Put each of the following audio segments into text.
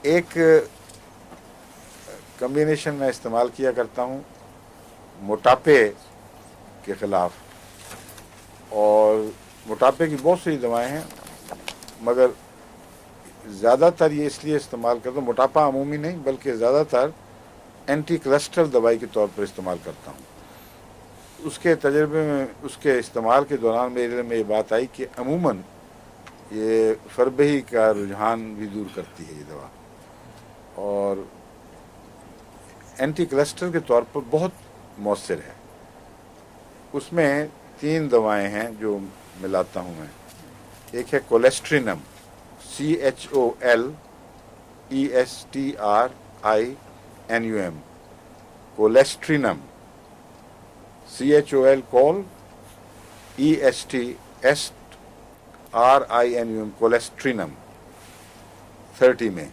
ایک کمبینیشن میں استعمال کیا کرتا ہوں موٹاپے کے خلاف، اور موٹاپے کی بہت سی دوائیں ہیں، مگر زیادہ تر یہ اس لیے استعمال کرتا ہوں، موٹاپا عمومی نہیں بلکہ زیادہ تر اینٹی کلسٹرل دوائی کے طور پر استعمال کرتا ہوں۔ اس کے تجربے میں، اس کے استعمال کے دوران میرے علم میں یہ بات آئی کہ عموماً یہ فربہی کا رجحان بھی دور کرتی ہے یہ دوا، اور اینٹی کلسٹرل کے طور پر بہت مؤثر ہے۔ اس میں 3 دوائیں ہیں جو ملاتا ہوں میں۔ ایک ہے کولیسٹرینم، CHOLESTRINUM، کولیسٹرینم، CHOL کول ESTRINUM، کولیسٹرینم 30 میں۔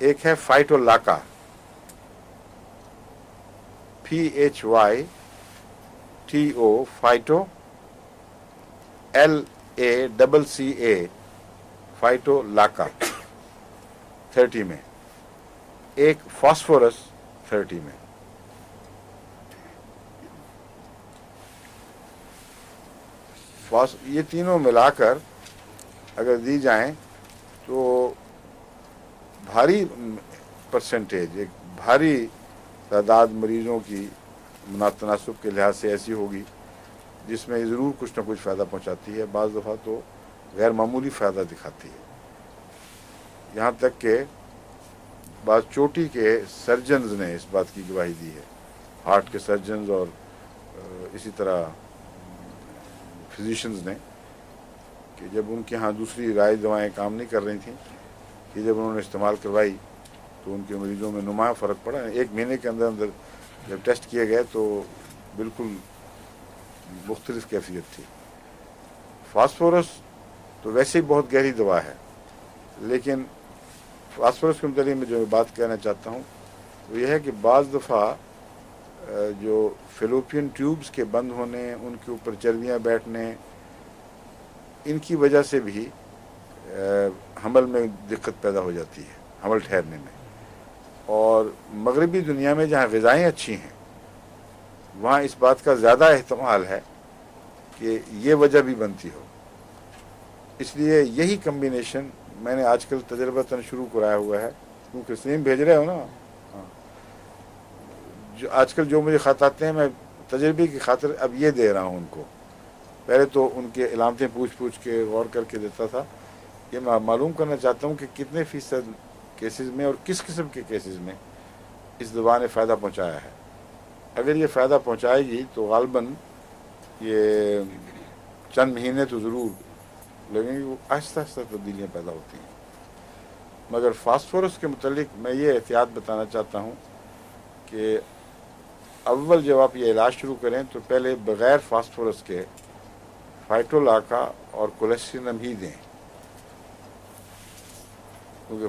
ایک ہے فائٹولاکا، PHYTO، فائٹو LACCA، فائٹولاکا 30 میں۔ ایک فاسفورس 30 میں۔ یہ تینوں ملا کر اگر دی جائیں تو بھاری پرسنٹیج، ایک بھاری تعداد مریضوں کی تناسب کے لحاظ سے ایسی ہوگی جس میں ضرور کچھ نہ کچھ فائدہ پہنچاتی ہے، بعض دفعہ تو غیر معمولی فائدہ دکھاتی ہے۔ یہاں تک کہ بعض چوٹی کے سرجنز نے اس بات کی گواہی دی ہے، ہارٹ کے سرجنز اور اسی طرح فزیشنز نے، کہ جب ان کے ہاں دوسری رائج دوائیں کام نہیں کر رہی تھیں، کہ جب انہوں نے استعمال کروائی تو ان کے مریضوں میں نمایاں فرق پڑا۔ 1 مہینے کے اندر اندر جب ٹیسٹ کیے گئے تو بالکل مختلف کیفیت تھی۔ فاسفورس تو ویسے ہی بہت گہری دوا ہے، لیکن فاسفورس کے متعلق میں جو بات کہنا چاہتا ہوں وہ یہ ہے کہ بعض دفعہ جو فیلوپین ٹیوبز کے بند ہونے، ان کے اوپر چربیاں بیٹھنے، ان کی وجہ سے بھی حمل میں دقت پیدا ہو جاتی ہے، حمل ٹھہرنے میں۔ اور مغربی دنیا میں جہاں غذائیں اچھی ہیں وہاں اس بات کا زیادہ احتمال ہے کہ یہ وجہ بھی بنتی ہو۔ اس لیے یہی کمبینیشن میں نے آج کل تجربتاً شروع کرایا ہوا ہے، کیونکہ سلیم بھیج رہے ہو نا، جو آج کل جو مجھے خط آتے ہیں میں تجربے کی خاطر اب یہ دے رہا ہوں ان کو۔ پہلے تو ان کے علامتیں پوچھ کے غور کر کے دیتا تھا، یہ میں معلوم کرنا چاہتا ہوں کہ کتنے فیصد کیسز میں اور کس قسم کے کیسز میں اس دوا نے فائدہ پہنچایا ہے۔ اگر یہ فائدہ پہنچائے گی تو غالباً یہ چند مہینے تو ضرور لگیں گے، وہ آہستہ آہستہ تبدیلیاں پیدا ہوتی ہیں۔ مگر فاسفورس کے متعلق میں یہ احتیاط بتانا چاہتا ہوں کہ اول جب آپ یہ علاج شروع کریں تو پہلے بغیر فاسفورس کے فائٹولاکا اور کولیسٹرینم ہی دیں، کیونکہ